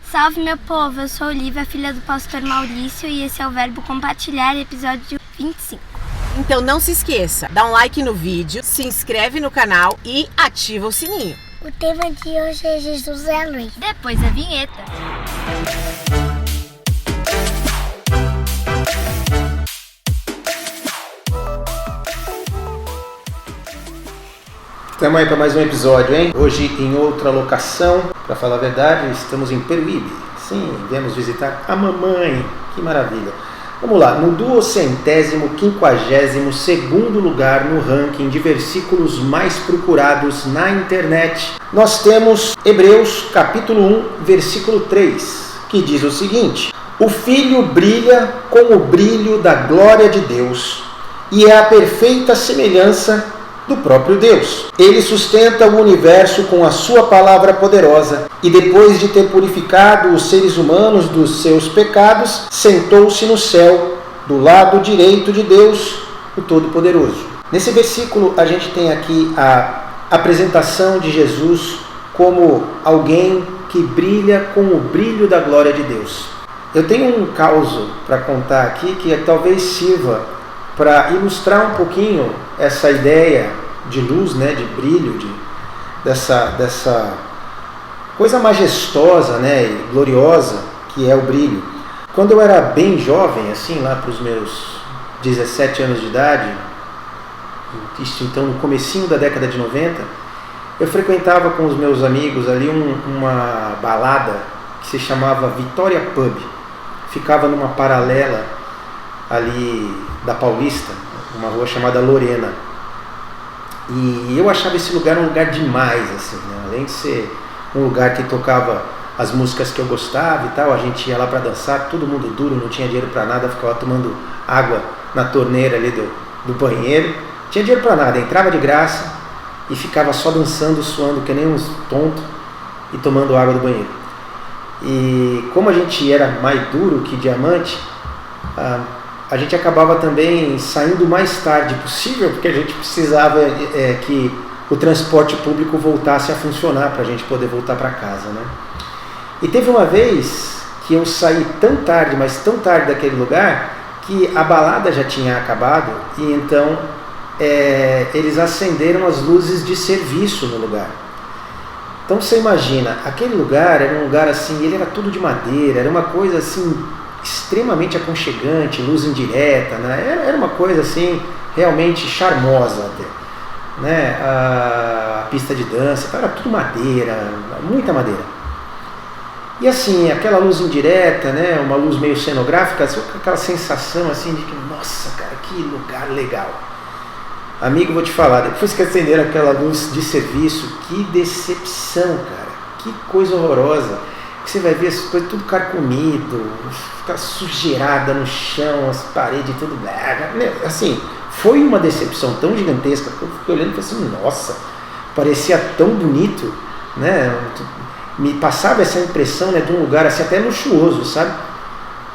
Salve, meu povo, eu sou Olivia, filha do pastor Maurício, e esse é o Verbo Compartilhar, episódio 25. Então não se esqueça, dá um like no vídeo, se inscreve no canal e ativa o sininho. O tema de hoje é Jesus é a luz. Depois a vinheta. Estamos aí para mais um episódio, hein? Hoje em outra locação, para falar a verdade, estamos em Peruíbe. Sim, viemos visitar a mamãe, que maravilha. Vamos lá, no 252º lugar no ranking de versículos mais procurados na internet, nós temos Hebreus capítulo 1, versículo 3, que diz o seguinte: o Filho brilha com o brilho da glória de Deus e é a perfeita semelhança do próprio Deus. Ele sustenta o universo com a sua palavra poderosa e depois de ter purificado os seres humanos dos seus pecados, sentou-se no céu, do lado direito de Deus, o Todo-Poderoso. Nesse versículo a gente tem aqui a apresentação de Jesus como alguém que brilha com o brilho da glória de Deus. Eu tenho um caso para contar aqui que talvez sirva para ilustrar um pouquinho essa ideia de luz, né, de brilho, dessa coisa majestosa, né, e gloriosa que é o brilho. Quando eu era bem jovem, assim, lá para os meus 17 anos de idade, isso então no comecinho da década de 90, eu frequentava com os meus amigos ali uma balada que se chamava Vitória Pub. Ficava numa paralela ali da Paulista, uma rua chamada Lorena. E eu achava esse lugar um lugar demais, assim, né? Além de ser um lugar que tocava as músicas que eu gostava e tal, a gente ia lá para dançar, todo mundo duro, não tinha dinheiro para nada, ficava tomando água na torneira ali do banheiro, não tinha dinheiro para nada, entrava de graça e ficava só dançando, suando que nem uns tontos e tomando água do banheiro. E como a gente era mais duro que diamante, a gente acabava também saindo o mais tarde possível, porque a gente precisava que o transporte público voltasse a funcionar para a gente poder voltar para casa, né? E teve uma vez que eu saí tão tarde, mas tão tarde daquele lugar, que a balada já tinha acabado e então eles acenderam as luzes de serviço no lugar. Então você imagina, aquele lugar era um lugar assim, ele era tudo de madeira, era uma coisa assim extremamente aconchegante, luz indireta, né? Era uma coisa assim realmente charmosa até, né? A pista de dança, era tudo madeira, muita madeira. E assim, aquela luz indireta, né? Uma luz meio cenográfica, aquela sensação assim de que, nossa, cara, que lugar legal. Amigo, vou te falar, depois que acenderam aquela luz de serviço, que decepção, cara, que coisa horrorosa. Você vai ver as coisas tudo carcomido, ficar sujeirada no chão, as paredes tudo. Assim, foi uma decepção tão gigantesca que eu fiquei olhando e falei assim, nossa, parecia tão bonito, né? Me passava essa impressão, né, de um lugar assim até luxuoso, sabe?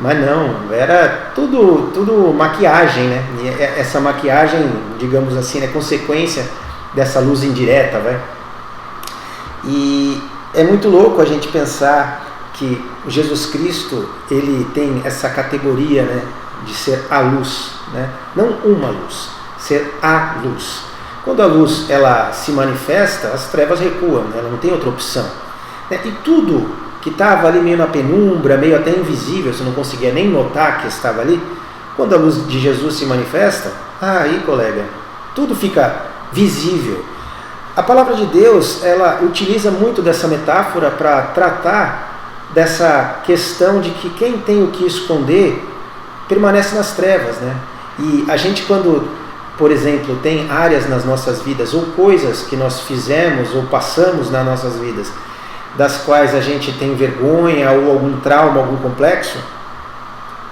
Mas não, era tudo maquiagem, né? E essa maquiagem, digamos assim, é consequência dessa luz indireta, vai. E é muito louco a gente pensar que Jesus Cristo, ele tem essa categoria, né, de ser a luz, né? Não uma luz, ser a luz. Quando a luz ela se manifesta, as trevas recuam, né? Ela não tem outra opção, né? E tudo que estava ali meio na penumbra, meio até invisível, você não conseguia nem notar que estava ali, quando a luz de Jesus se manifesta, aí, colega, tudo fica visível. A palavra de Deus, ela utiliza muito dessa metáfora para tratar dessa questão de que quem tem o que esconder permanece nas trevas, né? E a gente, quando, por exemplo, tem áreas nas nossas vidas ou coisas que nós fizemos ou passamos nas nossas vidas, das quais a gente tem vergonha ou algum trauma, algum complexo,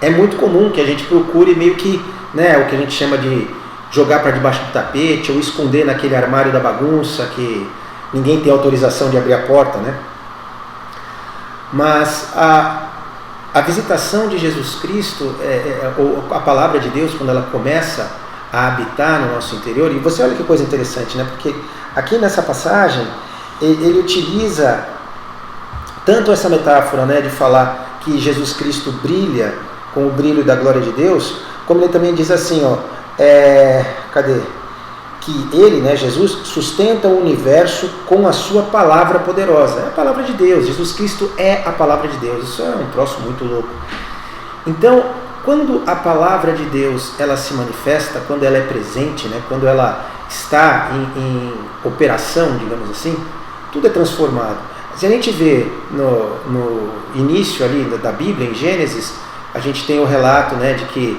é muito comum que a gente procure meio que, né, o que a gente chama de jogar para debaixo do tapete ou esconder naquele armário da bagunça que ninguém tem autorização de abrir a porta, né? Mas a visitação de Jesus Cristo, ou a palavra de Deus, quando ela começa a habitar no nosso interior, e você olha que coisa interessante, né? Porque aqui nessa passagem ele utiliza tanto essa metáfora, né, de falar que Jesus Cristo brilha com o brilho da glória de Deus, como ele também diz assim, ó, que ele, né, Jesus, sustenta o universo com a sua palavra poderosa. É a palavra de Deus, Jesus Cristo é a palavra de Deus. Isso é um troço muito louco. Então, quando a palavra de Deus ela se manifesta, quando ela é presente, né, quando ela está em operação, digamos assim, tudo é transformado. Se a gente vê no início ali da Bíblia, em Gênesis, a gente tem o relato, né, de que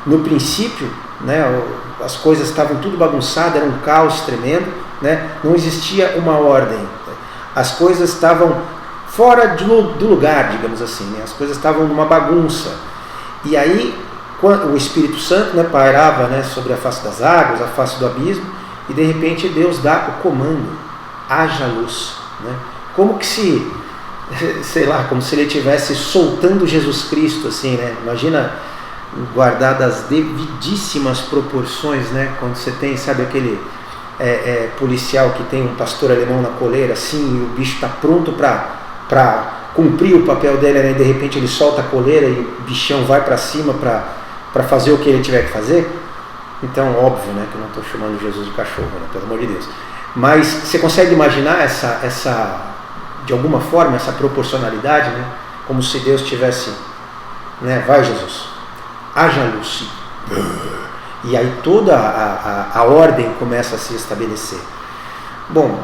no princípio, né, as coisas estavam tudo bagunçadas, era um caos tremendo, né, não existia uma ordem, as coisas estavam fora do lugar, digamos assim, né, as coisas estavam numa bagunça. E aí o Espírito Santo, né, pairava, né, sobre a face das águas, a face do abismo, e de repente Deus dá o comando: haja luz, né? Como que se, sei lá, como se ele estivesse soltando Jesus Cristo, assim, né? Imagina, guardadas as devidíssimas proporções, né? Quando você tem, sabe, aquele policial que tem um pastor alemão na coleira, assim, e o bicho está pronto para cumprir o papel dele, né? E de repente ele solta a coleira e o bichão vai para cima para fazer o que ele tiver que fazer. Então, óbvio, né, que eu não estou chamando Jesus de cachorro, né, pelo amor de Deus. Mas você consegue imaginar essa de alguma forma, essa proporcionalidade, né? Como se Deus tivesse, né, vai Jesus, haja luz. E aí toda a ordem começa a se estabelecer. Bom,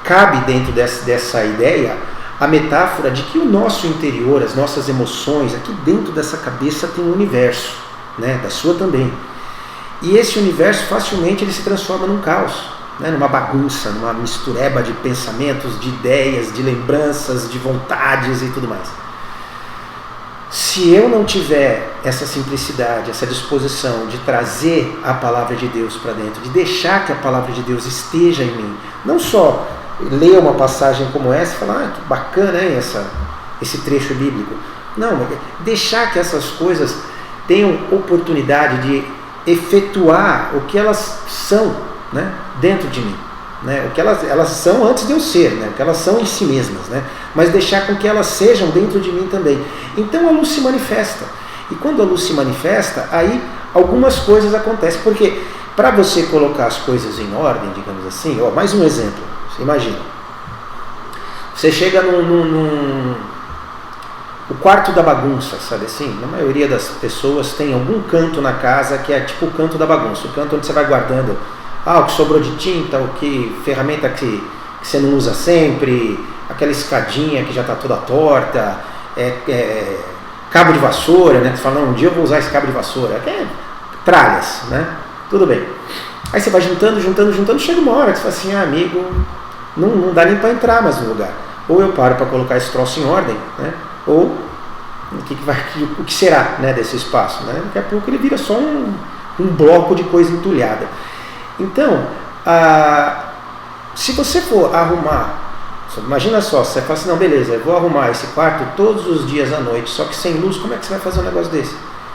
cabe dentro dessa ideia a metáfora de que o nosso interior, as nossas emoções, aqui dentro dessa cabeça tem um universo, né, da sua também. E esse universo facilmente ele se transforma num caos, né, numa bagunça, numa mistureba de pensamentos, de ideias, de lembranças, de vontades e tudo mais. Se eu não tiver essa simplicidade, essa disposição de trazer a palavra de Deus para dentro, de deixar que a palavra de Deus esteja em mim, não só ler uma passagem como essa e falar, que bacana, hein, esse trecho bíblico. Não, deixar que essas coisas tenham oportunidade de efetuar o que elas são, né, dentro de mim, né, o que elas são antes de eu ser, né, o que elas são em si mesmas, né, mas deixar com que elas sejam dentro de mim também. Então a luz se manifesta, e quando a luz se manifesta, aí algumas coisas acontecem, porque para você colocar as coisas em ordem, digamos assim, ó, mais um exemplo, você imagina, você chega o quarto da bagunça, sabe assim? Na maioria das pessoas tem algum canto na casa que é tipo o canto da bagunça, o canto onde você vai guardando o que sobrou de tinta, o que ferramenta que você não usa sempre, aquela escadinha que já está toda torta, cabo de vassoura, né? Você fala, não, um dia eu vou usar esse cabo de vassoura, tralhas, né? Tudo bem. Aí você vai juntando, chega uma hora que você fala assim, amigo, não dá nem para entrar mais no lugar. Ou eu paro para colocar esse troço em ordem, né? Ou o que será, né, desse espaço, né? Daqui a pouco ele vira só um bloco de coisa entulhada. Então, se você for arrumar, imagina só, você fala assim, não, beleza, eu vou arrumar esse quarto todos os dias à noite, só que sem luz, como é que você vai fazer um negócio desse?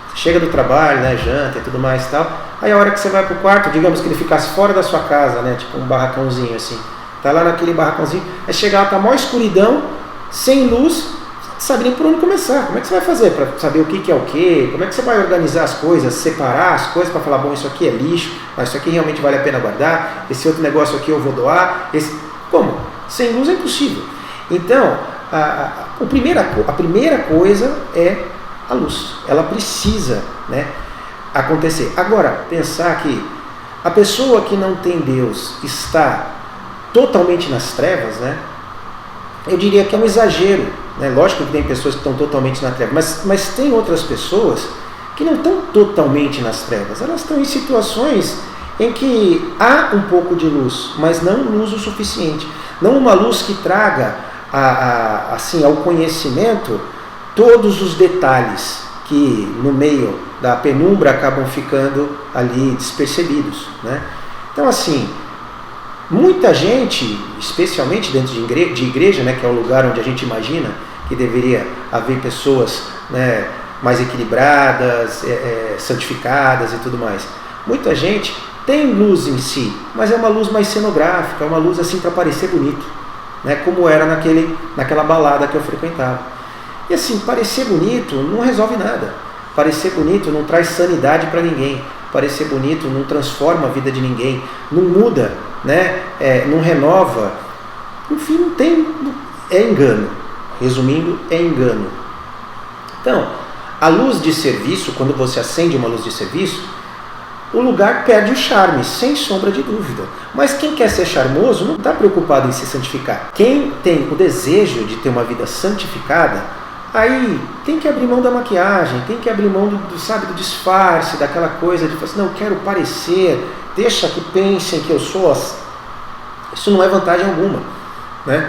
Você chega do trabalho, né, janta e tudo mais e tal, aí a hora que você vai pro quarto, digamos que ele ficasse fora da sua casa, né, tipo um barracãozinho assim, tá lá naquele barracãozinho, aí chega lá, tá mó escuridão, sem luz, sabe nem por onde começar. Como é que você vai fazer para saber o que é o que? Como é que você vai organizar as coisas, separar as coisas para falar, bom, isso aqui é lixo, mas isso aqui realmente vale a pena guardar, esse outro negócio aqui eu vou doar, como? Sem luz é impossível. Então, a primeira coisa é a luz. Ela precisa, né, acontecer. Agora, pensar que a pessoa que não tem Deus está totalmente nas trevas, né, eu diria que é um exagero. Né? Lógico que tem pessoas que estão totalmente na treva, mas tem outras pessoas que não estão totalmente nas trevas. Elas estão em situações em que há um pouco de luz, mas não luz o suficiente. Não uma luz que traga assim, ao conhecimento todos os detalhes que no meio da penumbra acabam ficando ali despercebidos. Né? Então, assim, muita gente, especialmente dentro de igreja, né, que é o lugar onde a gente imagina que deveria haver pessoas, né, mais equilibradas, santificadas e tudo mais. Muita gente tem luz em si, mas é uma luz mais cenográfica, é uma luz assim para parecer bonito. né, como era naquela balada que eu frequentava. E assim, parecer bonito não resolve nada. Parecer bonito não traz sanidade para ninguém. Parecer bonito não transforma a vida de ninguém. Não muda, né? Não renova. Enfim, não tem... É engano. Resumindo, é engano. Então, a luz de serviço, quando você acende uma luz de serviço, o lugar perde o charme, sem sombra de dúvida. Mas quem quer ser charmoso não está preocupado em se santificar. Quem tem o desejo de ter uma vida santificada, aí tem que abrir mão da maquiagem, tem que abrir mão do disfarce, daquela coisa de falar assim, não, eu quero parecer, deixa que pensem que eu sou. Isso não é vantagem alguma, né?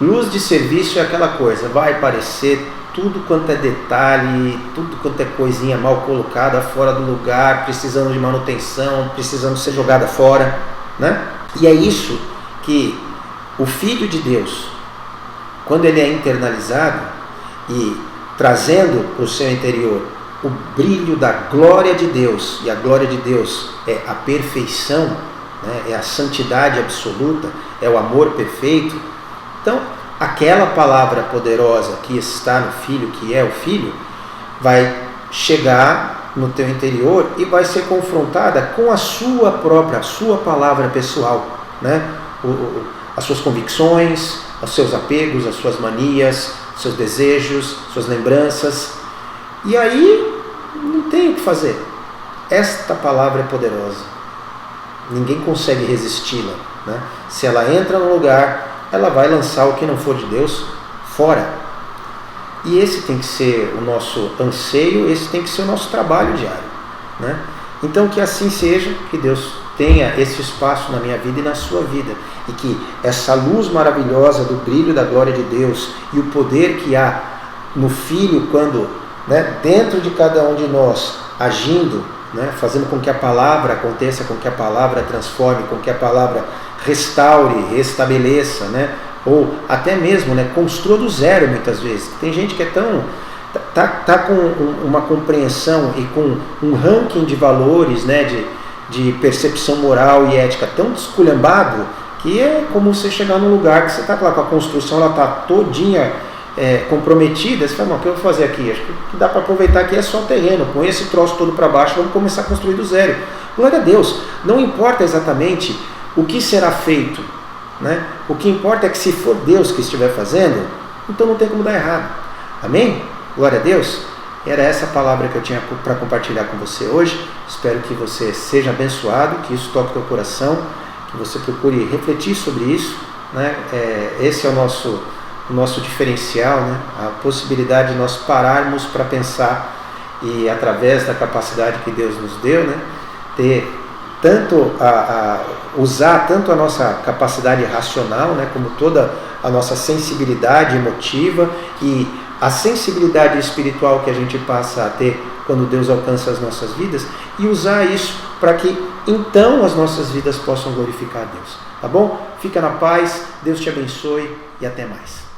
Luz de serviço é aquela coisa, vai parecer tudo quanto é detalhe, tudo quanto é coisinha mal colocada, fora do lugar, precisando de manutenção, precisando ser jogada fora, né? E é isso que o Filho de Deus, quando ele é internalizado e trazendo para o seu interior o brilho da glória de Deus, e a glória de Deus é a perfeição, né? É a santidade absoluta, é o amor perfeito. Então, aquela palavra poderosa que está no Filho, que é o Filho, vai chegar no teu interior e vai ser confrontada com a sua palavra pessoal, né? As suas convicções, os seus apegos, as suas manias, seus desejos, suas lembranças. E aí não tem o que fazer. Esta palavra é poderosa. Ninguém consegue resisti-la, né? Se ela entra no lugar, ela vai lançar o que não for de Deus fora. E esse tem que ser o nosso anseio, esse tem que ser o nosso trabalho diário, né? Então que assim seja, que Deus tenha esse espaço na minha vida e na sua vida, e que essa luz maravilhosa do brilho da glória de Deus e o poder que há no Filho quando, né, dentro de cada um de nós, agindo, né, fazendo com que a palavra aconteça, com que a palavra transforme, com que a palavra restaure, restabeleça, né? Ou até mesmo, né, construa do zero muitas vezes. Tem gente que é tão... Tá com uma compreensão e com um ranking de valores, né, de percepção moral e ética tão desculhambado, que é como você chegar num lugar que você está lá com a construção, ela está todinha comprometida, você fala, o que eu vou fazer aqui? Acho que o que dá para aproveitar aqui é só o terreno, com esse troço todo para baixo, vamos começar a construir do zero. Glória a Deus, não importa exatamente o que será feito, né? O que importa é que se for Deus que estiver fazendo, então não tem como dar errado. Amém? Glória a Deus. Era essa a palavra que eu tinha para compartilhar com você hoje. Espero que você seja abençoado, que isso toque teu coração, que você procure refletir sobre isso, né? Esse é o nosso diferencial, né? A possibilidade de nós pararmos para pensar e, através da capacidade que Deus nos deu, né, ter tanto usar tanto a nossa capacidade racional, né, como toda a nossa sensibilidade emotiva e a sensibilidade espiritual que a gente passa a ter quando Deus alcança as nossas vidas, e usar isso para que então as nossas vidas possam glorificar a Deus. Tá bom? Fica na paz, Deus te abençoe e até mais.